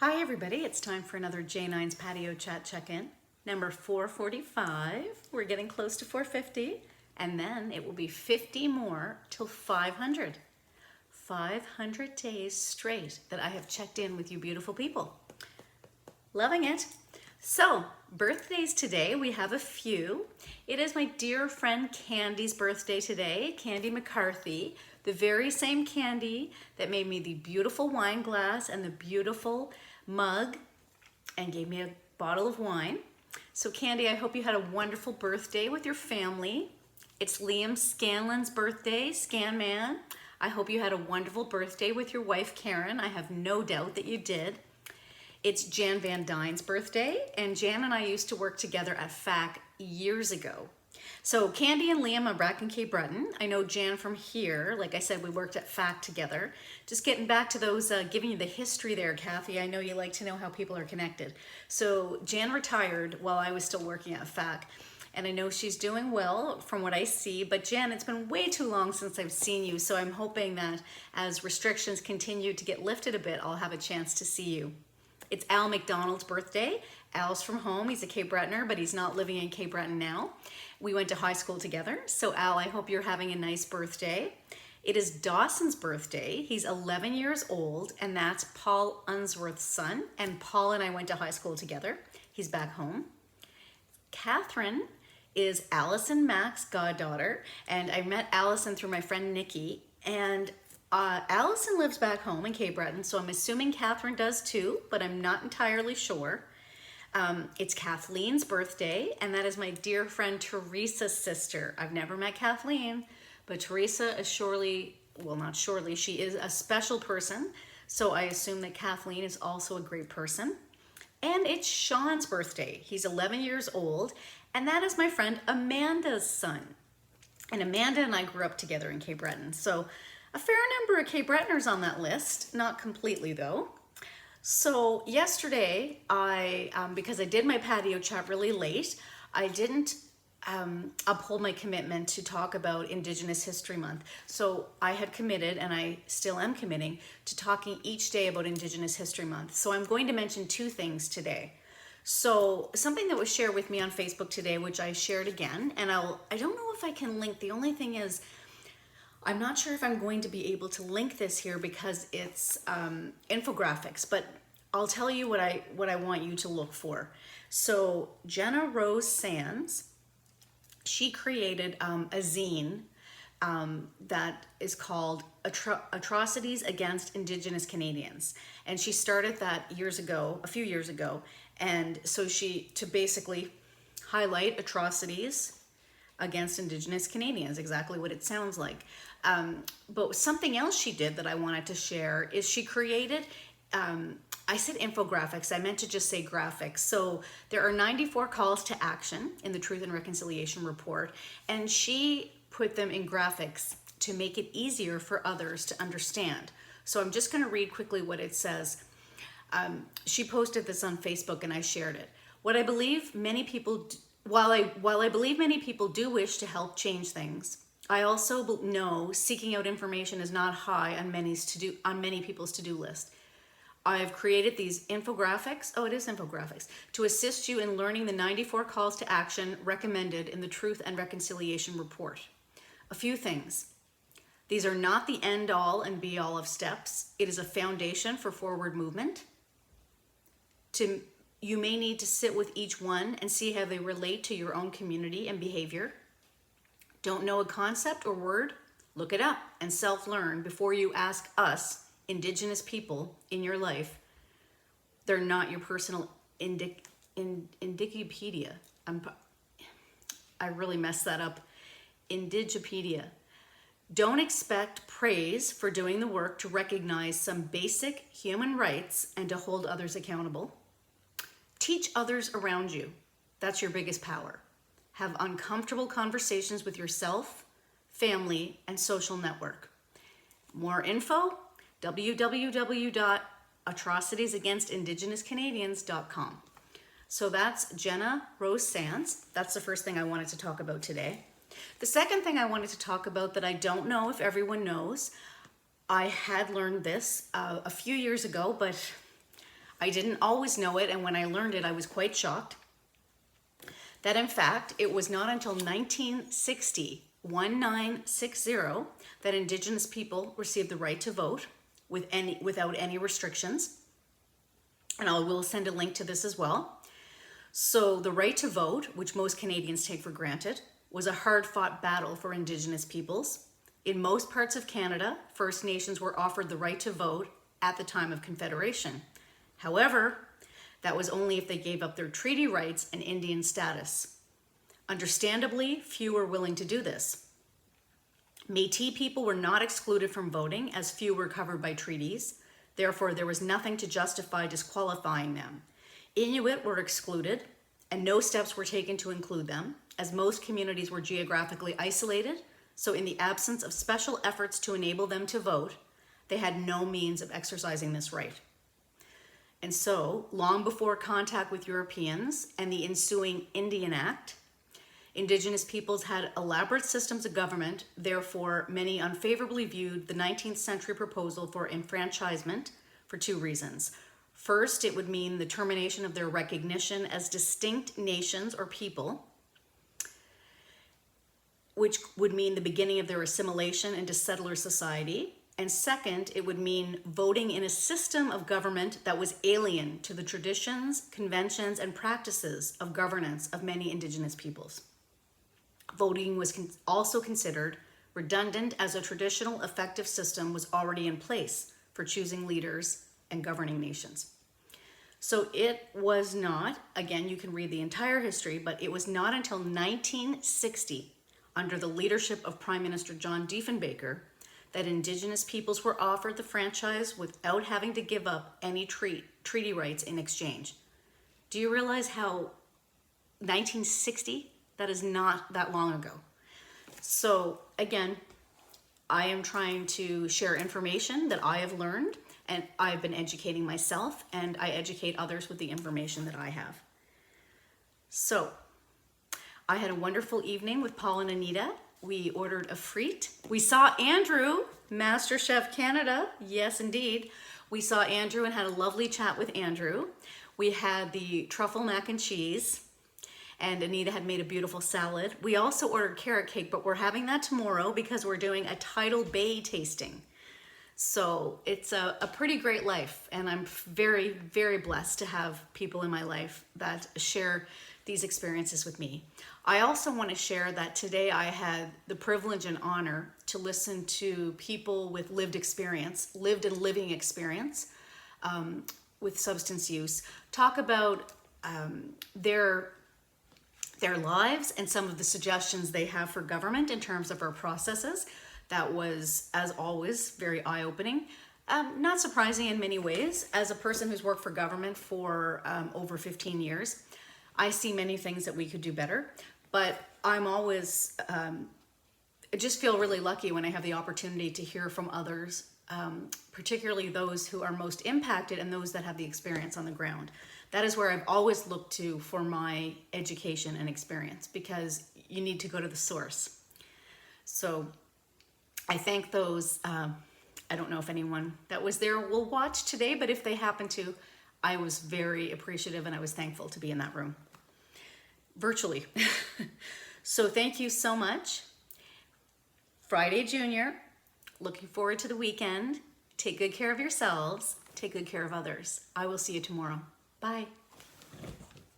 Hi everybody, it's time for another J9's Patio Chat check-in. Number 445, we're getting close to 450, and then it will be 50 more till 500. 500 days straight that I have checked in with you beautiful people. Loving it. So, birthdays today, we have a few. It is my dear friend Candy's birthday today, Candy McCarthy, the very same Candy that made me the beautiful wine glass and the beautiful mug and gave me a bottle of wine. So Candy, I hope you had a wonderful birthday with your family. It's Liam Scanlon's birthday, Scanman. I hope you had a wonderful birthday with your wife Karen. I have no doubt that you did. It's Jan Van Dyne's birthday, and Jan and I used to work together at FAC years ago. So Candy and Liam are back in Cape Breton. I know Jan from here. Like I said, we worked at FAC together. Just getting back to those, giving you the history there, Kathy. I know you like to know how people are connected. So Jan retired while I was still working at FAC. And I know she's doing well from what I see, but Jan, it's been way too long since I've seen you, so I'm hoping that as restrictions continue to get lifted a bit, I'll have a chance to see you. It's Al McDonald's birthday. Al's from home. He's a Cape Bretoner, but he's not living in Cape Breton now. We went to high school together. So Al, I hope you're having a nice birthday. It is Dawson's birthday. He's 11 years old, and that's Paul Unsworth's son. And Paul and I went to high school together. He's back home. Catherine is Allison Mack's goddaughter, and I met Allison through my friend Nikki, and Allison lives back home in Cape Breton, so I'm assuming Catherine does too, but I'm not entirely sure. It's Kathleen's birthday, and that is my dear friend Teresa's sister. I've never met Kathleen, but Teresa is surely, well, not surely, she is a special person, so I assume that Kathleen is also a great person. And it's Sean's birthday. He's 11 years old, and that is my friend Amanda's son. And Amanda and I grew up together in Cape Breton, so a fair number of Cape Bretoners on that list, not completely though. So yesterday, because I did my patio chat really late, I didn't uphold my commitment to talk about Indigenous History Month. So I had committed, and I still am committing, to talking each day about Indigenous History Month. So I'm going to mention two things today. So something that was shared with me on Facebook today, which I shared again, and I don't know if I can link. The only thing is, I'm not sure if I'm going to be able to link this here because it's infographics, but I'll tell you what I want you to look for. So Jenna Rose Sands, she created a zine that is called Atrocities Against Indigenous Canadians. And she started that a few years ago. And so to basically highlight atrocities against Indigenous Canadians, exactly what it sounds like. But something else she did that I wanted to share is she created, I said infographics, I meant to just say graphics. So there are 94 calls to action in the Truth and Reconciliation Report, and she put them in graphics to make it easier for others to understand. So I'm just gonna read quickly what it says. She posted this on Facebook and I shared it. While I believe many people do wish to help change things, I also know seeking out information is not high on many people's to-do list. I have created these infographics, it is infographics, to assist you in learning the 94 calls to action recommended in the Truth and Reconciliation Report. A few things. These are not the end-all and be-all of steps. It is a foundation for forward movement. You may need to sit with each one and see how they relate to your own community and behavior. Don't know a concept or word? Look it up and self-learn before you ask us, Indigenous people in your life. They're not your personal Indigipedia. I really messed that up. Indigipedia. Don't expect praise for doing the work to recognize some basic human rights and to hold others accountable. Teach others around you. That's your biggest power. Have uncomfortable conversations with yourself, family, and social network. More info, www.atrocitiesagainst-indigenous-canadians.com. So that's Jenna Rose Sands. That's the first thing I wanted to talk about today. The second thing I wanted to talk about that I don't know if everyone knows, I had learned this a few years ago, but I didn't always know it, and when I learned it, I was quite shocked. That in fact, it was not until 1960, 1960, that Indigenous people received the right to vote without any restrictions. And I will send a link to this as well. So the right to vote, which most Canadians take for granted, was a hard-fought battle for Indigenous peoples. In most parts of Canada, First Nations were offered the right to vote at the time of Confederation. However, that was only if they gave up their treaty rights and Indian status. Understandably, few were willing to do this. Métis people were not excluded from voting, as few were covered by treaties. Therefore, there was nothing to justify disqualifying them. Inuit were excluded, and no steps were taken to include them, as most communities were geographically isolated, so in the absence of special efforts to enable them to vote, they had no means of exercising this right. And so, long before contact with Europeans and the ensuing Indian Act, Indigenous peoples had elaborate systems of government. Therefore, many unfavorably viewed the 19th century proposal for enfranchisement for two reasons. First, it would mean the termination of their recognition as distinct nations or people, which would mean the beginning of their assimilation into settler society. And second, it would mean voting in a system of government that was alien to the traditions, conventions, and practices of governance of many Indigenous peoples. Voting was also considered redundant, as a traditional effective system was already in place for choosing leaders and governing nations. So it was not, again, you can read the entire history, but it was not until 1960, under the leadership of Prime Minister John Diefenbaker, that Indigenous peoples were offered the franchise without having to give up any treaty rights in exchange. Do you realize how 1960? That is not that long ago. So again, I am trying to share information that I have learned, and I've been educating myself, and I educate others with the information that I have. So I had a wonderful evening with Paul and Anita. We ordered a frite. We saw Andrew, MasterChef Canada. Yes, indeed. We saw Andrew and had a lovely chat with Andrew. We had the truffle mac and cheese, and Anita had made a beautiful salad. We also ordered carrot cake, but we're having that tomorrow because we're doing a Tidal Bay tasting. So it's a pretty great life, and I'm very, very blessed to have people in my life that share these experiences with me. I also want to share that today I had the privilege and honor to listen to people with lived and living experience with substance use, talk about their lives and some of the suggestions they have for government in terms of our processes. That was, as always, very eye-opening. Not surprising in many ways. As a person who's worked for government for over 15 years, I see many things that we could do better, but I'm always, I just feel really lucky when I have the opportunity to hear from others, particularly those who are most impacted and those that have the experience on the ground. That is where I've always looked to for my education and experience, because you need to go to the source. So I thank those, I don't know if anyone that was there will watch today, but if they happen to, I was very appreciative and I was thankful to be in that room, virtually. So thank you so much. Friday Junior, looking forward to the weekend. Take good care of yourselves. Take good care of others. I will see you tomorrow. Bye.